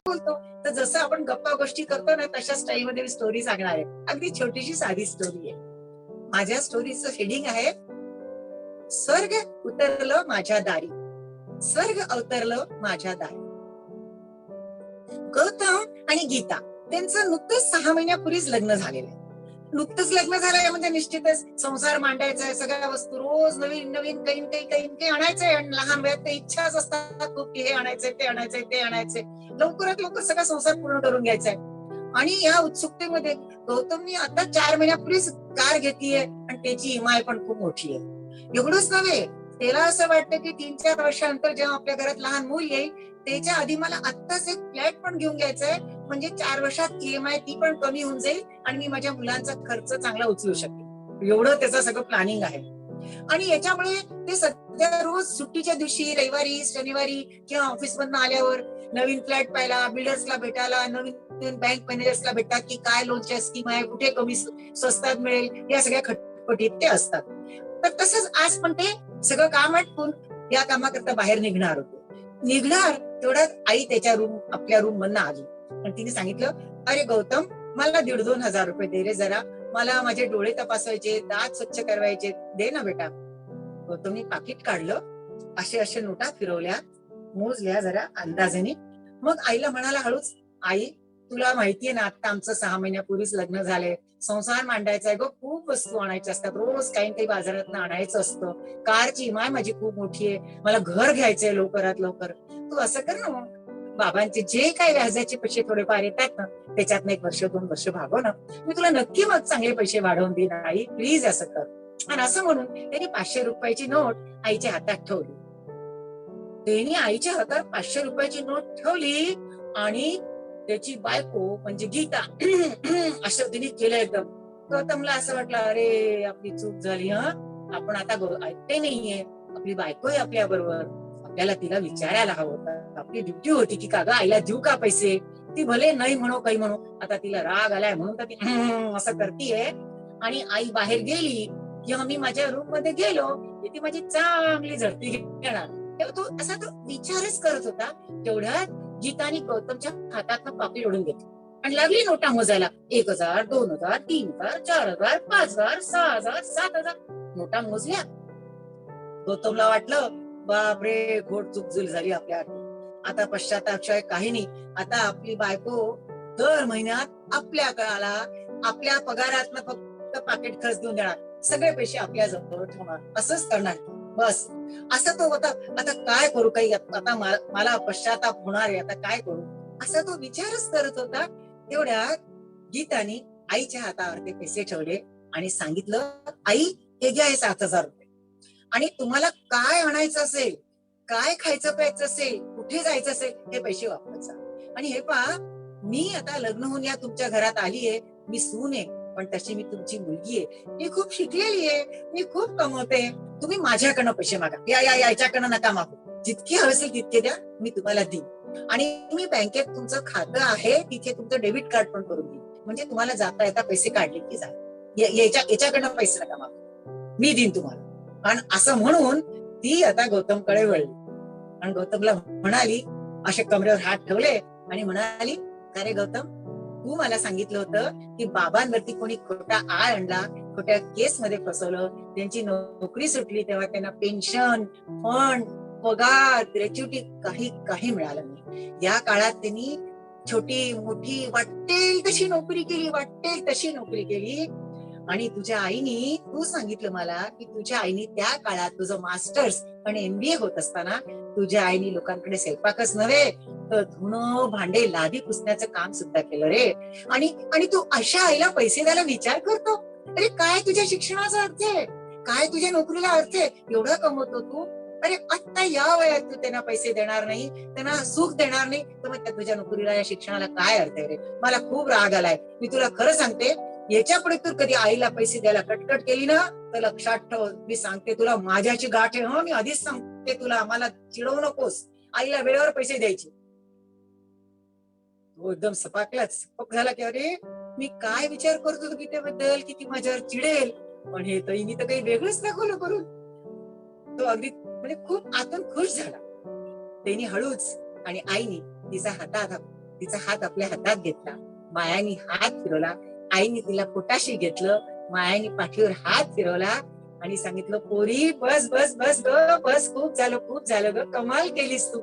बोलतो. तर जसं आपण गप्पा गोष्टी करतो ना, तशा स्टाईलमध्ये मी स्टोरी सांगणार आहे. अगदी छोटीशी साधी स्टोरी आहे. माझ्या स्टोरीचं हेडिंग आहे, स्वर्ग उतरलं माझ्या दारी, स्वर्ग अवतरलं माझ्या दारी. गौतम आणि गीता त्यांचं नुकतंच 6 महिन्यापूर्वीच लग्न झालेलं आहे. नुकतंच लग्न झालंय म्हणजे निश्चितच संसार मांडायचा आहे, सगळ्या वस्तू रोज नवीन नवीन काही आणायचंय. आणि लहान वयात ते इच्छाच असतात खूप की हे आणायचंय, ते आणायचंय, ते आणायचंय. लवकरात लवकर सगळा संसार पूर्ण करून घ्यायचा आहे. आणि या उत्सुकतेमध्ये गौतमनी आता 4 महिन्यापूर्वीच कार घेतलीये आणि त्याची इमाय पण खूप मोठी आहे. एवढंच नव्हे, त्याला असं वाटतं की 3-4 वर्षानंतर जेव्हा आपल्या घरात लहान मूल येईल त्याच्या आधी मला आत्ताच एक फ्लॅट पण घेऊन घ्यायचा आहे, म्हणजे 4 वर्षात ईएमआय ती पण कमी होऊन जाईल आणि मी माझ्या मुलांचा खर्च चांगला उचलू शकेन. एवढं त्याचं सगळं प्लॅनिंग आहे. आणि याच्यामुळे ते सध्या रोज सुट्टीच्या दिवशी, रविवारी, शनिवारी किंवा ऑफिस मधून आल्यावर नवीन फ्लॅट पाहायला, बिल्डर्सला भेटायला, नवीन बँक मॅनेजर्सला भेटतात की काय लोनच्या स्कीम आहे, कुठे कमी स्वस्तात मिळेल, या सगळ्या खटपटीत ते असतात. तर तसंच आज पण ते सगळं काम आटपून या कामाकरता बाहेर निघणार होते. निघणार तेवढ्यात आई त्याच्या आपल्या रूम मधनं आली आणि तिने सांगितलं, अरे गौतम, मला 1,500-2,000 रुपये दे रे जरा, मला माझे डोळे तपासायचे, दात स्वच्छ करवायचे, दे ना बेटा. गौतमनी पाकिट काढलं, असे असे नोटा फिरवल्या, मोजल्या जरा अंदाजाने. मग आईला म्हणाला हळूच, आई तुला माहितीये ना, आता आमचं 6 महिन्यापूर्वीच लग्न झालंय, संसार मांडायचा आहे ग, खूप वस्तू आणायच्या असतात, रोज काही काही बाजारात आणायचं असतं, कारची इमाय माझी खूप मोठी आहे, मला घर घ्यायचंय लवकरात लवकर. तू असं कर ना, बाबांचे जे काही व्याजाचे पैसे थोडेफार येतात ना, त्याच्यातनं 1 वर्ष 2 वर्ष भागव ना, मी तुला नक्की मग चांगले पैसे वाढवून देईन आई, प्लीज असं कर. आणि असं म्हणून त्यांनी 500 रुपयाची नोट आईच्या हातात ठेवली. त्यांनी आईच्या हातात 500 रुपयाची नोट ठेवली आणि त्याची बायको म्हणजे गीता असं तिने केलं एकदम. गौतमला असं वाटलं, अरे आपली चूक झाली, आपण आता ऐकते नाहीये, आपली बायको आहे आपल्या बरोबर, आपल्याला तिला विचारायला हवं होतं, आपली ड्युटी होती की का ग आईला देऊ का पैसे. ती भले नाही म्हणू काही म्हणू, आता तिला राग आलाय म्हणून तर ती असं करतीये. आणि आई बाहेर गेली किंवा मी माझ्या रूम मध्ये गेलो की ती माझी चांगली झडती घेणार. तेव्हा तो असा तो विचारच करत होता. तेवढ्यात गीतानी गौतमच्या हातातनं पाकिट ओढून घेतलं आणि लागली नोटा मोजायला. 1,000, 2,000, 3,000, 4,000, 5,000, 6,000, 7,000 नोटा मोजल्या. गौतमला वाटलं, बापरे, घोड चूक झाली आपल्या हातून. आता पश्चातापशिवाय काही नाही. आता आपली बायको दर महिन्यात आपल्या काळाला आपल्या पगारातनं फक्त पाकिट खर्च देऊन देणार, सगळे पैसे आपल्या जवळ ठेवणार, असंच करणार बस. असं तो होता. आता काय करू, काही आता मला पश्चाताप होणार आहे, आता काय करू, असा तो विचारच करत होता. तेवढ्यात गीतानी आईच्या हातावर ते पैसे ठेवले आणि सांगितलं, आई हे घ्या, हे 7,000 रुपये, आणि तुम्हाला काय आणायचं असेल, काय खायचं प्यायचं असेल, कुठे जायचं असेल, हे पैसे वापरायचा. आणि हे पहा, मी आता लग्न होऊन या तुमच्या घरात आलीये, मी सून आहे, पण तशी मी तुमची मुलगी आहे, मी खूप शिकलेली आहे, मी खूप कमवते, तुम्ही माझ्याकडनं पैसे मागा, याच्याकडनं नका मागू, जितके हवे असेल तितके द्या, मी तुम्हाला देईन. आणि मी बँकेत तुमचं खातं आहे तिथे तुमचं डेबिट कार्ड पण करून देईन, म्हणजे तुम्हाला जाता येता पैसे काढले की याच्याकडनं पैसे नका मागू, मी देईन तुम्हाला. आणि असं म्हणून ती आता गौतमकडे वळली आणि गौतमला म्हणाली, असे कमरेवर हात ठेवले आणि म्हणाली, अरे गौतम, तू मला सांगितलं होतं की बाबांवरती कोणी खोटा आळ आणला, खोट्या केस मध्ये फसवलं, त्यांची नोकरी सुटली तेव्हा त्यांना पेन्शन, फंड, पगार, ग्रॅच्युटी काही मिळालं नाही. या काळात त्यांनी छोटी मोठी वाटेल तशी नोकरी केली. आणि तुझ्या आईनी, तू सांगितलं मला की तुझ्या आईनी त्या काळात तुझं मास्टर्स आणि MBA होत असताना तुझ्या आईनी लोकांकडे स्वयंपाकच नव्हे तर धुणं, भांडे, लादी पुसण्याचं काम सुद्धा केलं रे. आणि तू अशा आईला पैसे द्यायला विचार करतो? अरे काय तुझ्या शिक्षणाचा अर्थ आहे, काय तुझ्या नोकरीला अर्थ आहे, एवढं कमवतो तू, अरे आता या वयात तू त्यांना पैसे देणार नाही, त्यांना सुख देणार नाही, तर मग तुझ्या नोकरीला, या शिक्षणाला काय अर्थ आहे रे. मला खूप राग आलाय, मी तुला खरं सांगते, याच्या पुढे तू कधी आईला पैसे द्यायला कटकट केली ना, तर लक्षात ठेव, मी सांगते तुला, माझ्याची गाठ आहे, मी आधीच सांगते तुला, मला चिडवू नकोस, आईला वेळेवर पैसे द्यायचे. तो एकदम सपाक झाला की अरे मी काय विचार करत होतो गीतेबद्दल, की ती माझ्यावर चिडेल, पण हे तर हिने तर काही वेगळंच दाखवलं करून. तो अगदी म्हणजे खूप आतून खुश झाला. त्यांनी हळूच आणि आईनी तिचा हात आपल्या हातात घेतला. मायानी हात फिरवला. आईने तिला पोटाशी घेतलं. मायानी पाठीवर हात फिरवला आणि सांगितलं, पोरी बस बस बस ग, बस, खूप झालं ग, कमाल केलीस तू.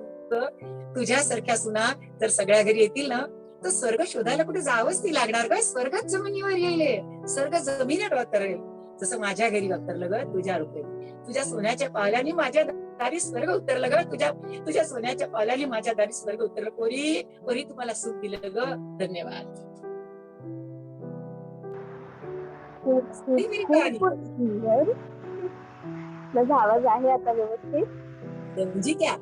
तुझ्यासारख्या सुना जर सगळ्या घरी येतील ना, तर स्वर्ग शोधायला कुठे जावंच नाही लागणार ग. स्वर्गच जमिनीवर येईल. स्वर्ग जमिनीवर अवतरेल. जसं माझ्या घरी अवतरलं ग तुझ्या रूपे. तुझ्या सोन्याच्या पावलाने माझ्या दारी स्वर्ग उतरलं ग. तुझ्या सोन्याच्या पावलाने माझ्या दारी स्वर्ग उतरलं. पोरी तुम्हाला सुख दिलं ग. धन्यवाद. खूप सुंदर. माझा आवाज आहे आता व्यवस्थित? समजी क्या?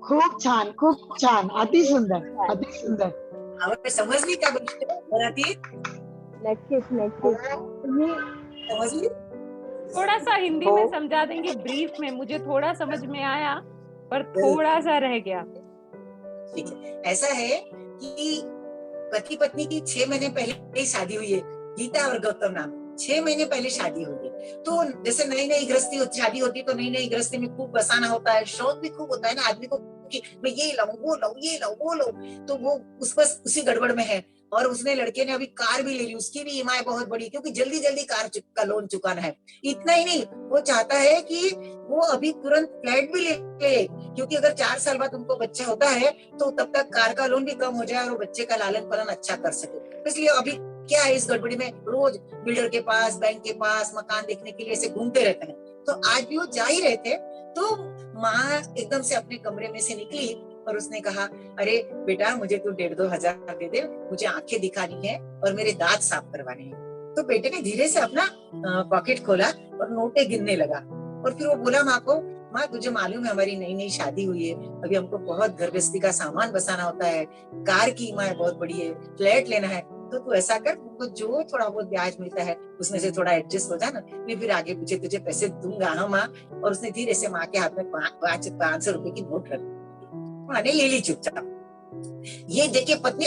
खूप छान, अति सुंदर. आवड समजली का गोष्ट मराठीत? नक्कीच. तुम्ही समजली? थोड़ा सा हिंदी में समझा देंगे ब्रीफ में? मुझे थोड़ा समझ में आया पर थोड़ा सा रह गया. ठीक है, ऐसा है कि पति पत्नी की 6 महीने पहले ही शादी हुई है. गीता और गौतम नाम 6 महीने पहले शादी हुई है. तो जैसे नई शादी होती तो नई गृहस्थी में खूब बसाना होता है, शौक भी खूब होता है ना आदमी को कि मैं ये लाऊं वो लाऊं, तो वो उस बस उसी गड़बड़ में है. और उसने लड़के ने अभी कार भी ले ली, उसकी भी ईएमआई बहुत बड़ी, क्योंकि जल्दी कार का लोन चुकाना है. इतना ही नहीं, वो चाहता है कि वो अभी तुरंत फ्लैट भी ले ले, क्योंकि अगर 4 साल बाद उनको बच्चा होता है तो तब तक कार का लोन भी कम हो जाए और वो बच्चे का लालन पालन अच्छा कर सके. इसलिए अभी क्या है, इस गड़बड़ी में रोज बिल्डर के पास, बैंक के पास मकान देखने के लिए ऐसे घूमते रहते हैं. तो आज भी वो जा ही रहे थे तो माँ एकदम से अपने कमरे में से निकली और उसने कहा, अरे बेटा मुझे तू 1,500-2 हजार दे दे, मुझे आंखें दिखानी है और मेरे दांत साफ करवाने हैं. तो बेटे ने धीरे से अपना पॉकेट खोला और नोटे गिनने लगा. और फिर वो बोला माँ को, माँ तुझे मालूम है हमारी नई शादी हुई है, अभी हमको बहुत घर गृहस्थी का सामान बसाना होता है, कार की ईएमआई बहुत बड़ी है, फ्लैट लेना है, तो तू ऐसा कर, तुमको जो थोड़ा बहुत ब्याज मिलता है उसमें से थोड़ा एडजस्ट हो जाना, मैं फिर आगे पीछे तुझे पैसे दूंगा. हाँ माँ. और उसने धीरे से माँ के हाथ में 500 रुपए की नोट रख माँ ने ले ली चुपचाप. ये देखे पत्नी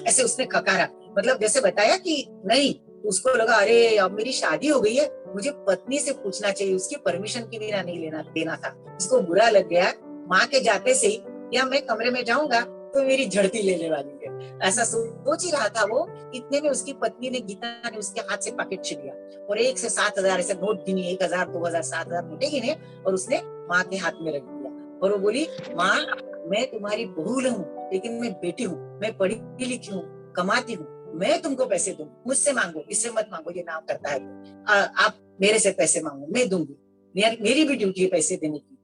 ऐसे उसने खकारा, मतलब जैसे बताया कि नहीं, उसको लगा अरे अब मेरी शादी हो गई है, मुझे पत्नी से पूछना चाहिए, उसकी परमिशन की बिना नहीं देना था. इसको बुरा लग गया. माँ के जाते से ही या मैं कमरे में जाऊंगा तो मेरी झड़ती लेने वाली है, ऐसा सोच ही रहा था वो. इतने में उसकी पत्नी ने, गीता ने उसके हाथ से पैकेट छीन लिया और 1 से 7,000 ऐसे नोट गिनी, 1,000, 2,000, 7,000 नोटे गिने और उसने माँ के हाथ में रख दिया. और वो बोली, माँ मैं तुम्हारी बहू हूँ लेकिन मैं बेटी हूँ, मैं पढ़ी लिखी हूँ, कमाती हूँ, मैं तुमको पैसे दूंगी, मुझसे मांगो, इससे मत मांगो, ये नाम करता है तो आप मेरे से पैसे मांगो, मैं दूंगी, मेरी भी ड्यूटी है पैसे देने की.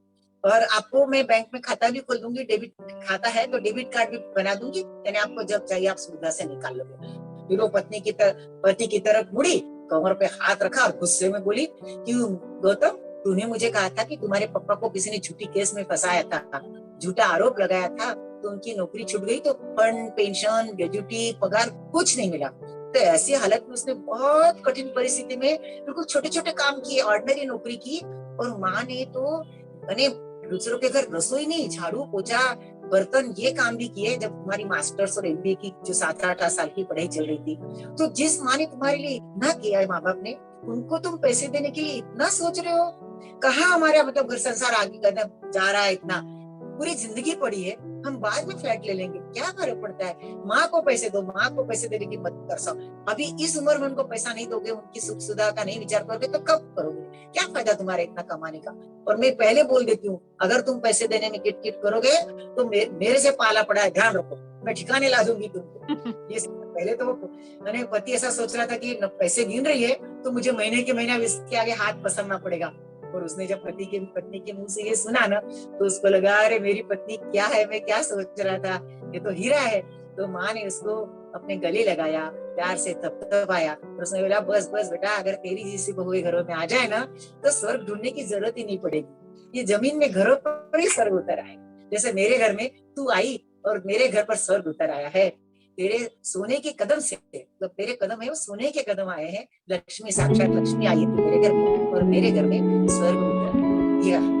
और आपको मैं बैंक में खाता भी खोल दूंगी, डेबिट खाता है तो डेबिट कार्ड भी बना दूंगी, यानी आपको जब चाहिए आप सुविधा से निकाल लोगे. फिर वो पति की तरफ मुड़ी, कमर पे हाथ रखा और गुस्से में बोली, क्यों गौतम, तूने मुझे कहा था कि तुम्हारे पापा को किसी ने झूठी केस में फंसाया था, झूठा आरोप लगाया था, तो उनकी नौकरी छूट गई, तो फंड, पेंशन, ग्रेजुटी, पगार कुछ नहीं मिला. तो ऐसी हालत में उसने बहुत कठिन परिस्थिति में बिल्कुल छोटे काम किए, ऑर्डिनरी नौकरी की. और माँ ने तो मैंने दूसरों के घर रसोई नहीं, झाड़ू पोछा बर्तन ये काम भी किए जब तुम्हारी मास्टर्स और एमबीए की जो 7-8 साल की पढ़ाई चल रही थी. तो जिस माँ ने तुम्हारे लिए इतना किया है, माँ बाप ने, उनको तुम पैसे देने के लिए इतना सोच रहे हो. कहाँ हमारा मतलब घर संसार आगे करना जा रहा है, इतना पूरी जिंदगी पड़ी है, हम बाद में फ्लैट ले लेंगे, क्या फर्क पड़ता है. माँ को पैसे दो, माँ को पैसे देने की मत कर सो. अभी इस उम्र में उनको पैसा नहीं दोगे, उनकी सुख सुविधा का नहीं विचार करोगे तो कब करोगे, क्या फायदा तुम्हारा इतना कमाने का. और मैं पहले बोल देती हूँ, अगर तुम पैसे देने में किट करोगे तो मेरे से पाला पड़ा है, ध्यान रखो, मैं ठिकाने ला दूंगी तुमको. ये पहले तो मैंने पति ऐसा सोच रहा था कि पैसे गिन रही है तो मुझे महीने के महीना इसके आगे हाथ पसरना पड़ेगा. और उसने जब पत्नी के मुंह से ये सुना ना, तो उसको लगा अरे मेरी पत्नी क्या है, मैं क्या सोच रहा था, ये तो हीरा है. तो माँ ने उसको अपने गले लगाया, प्यार से थपथपाया और उसने बोला, बस बेटा, अगर तेरी जैसी बहुएं घरों में आ जाए ना तो स्वर्ग ढूंढने की जरूरत ही नहीं पड़ेगी, ये जमीन में घरों पर ही स्वर्ग उतर आएगा. जैसे मेरे घर में तू आई और मेरे घर पर स्वर्ग उतर आया है. तेरे सोने के कदम से, मतलब तेरे कदम है वो सोने के कदम आए हैं. लक्ष्मी, साक्षात लक्ष्मी आई है तेरे घर में और मेरे घर में स्वर्ग उतर.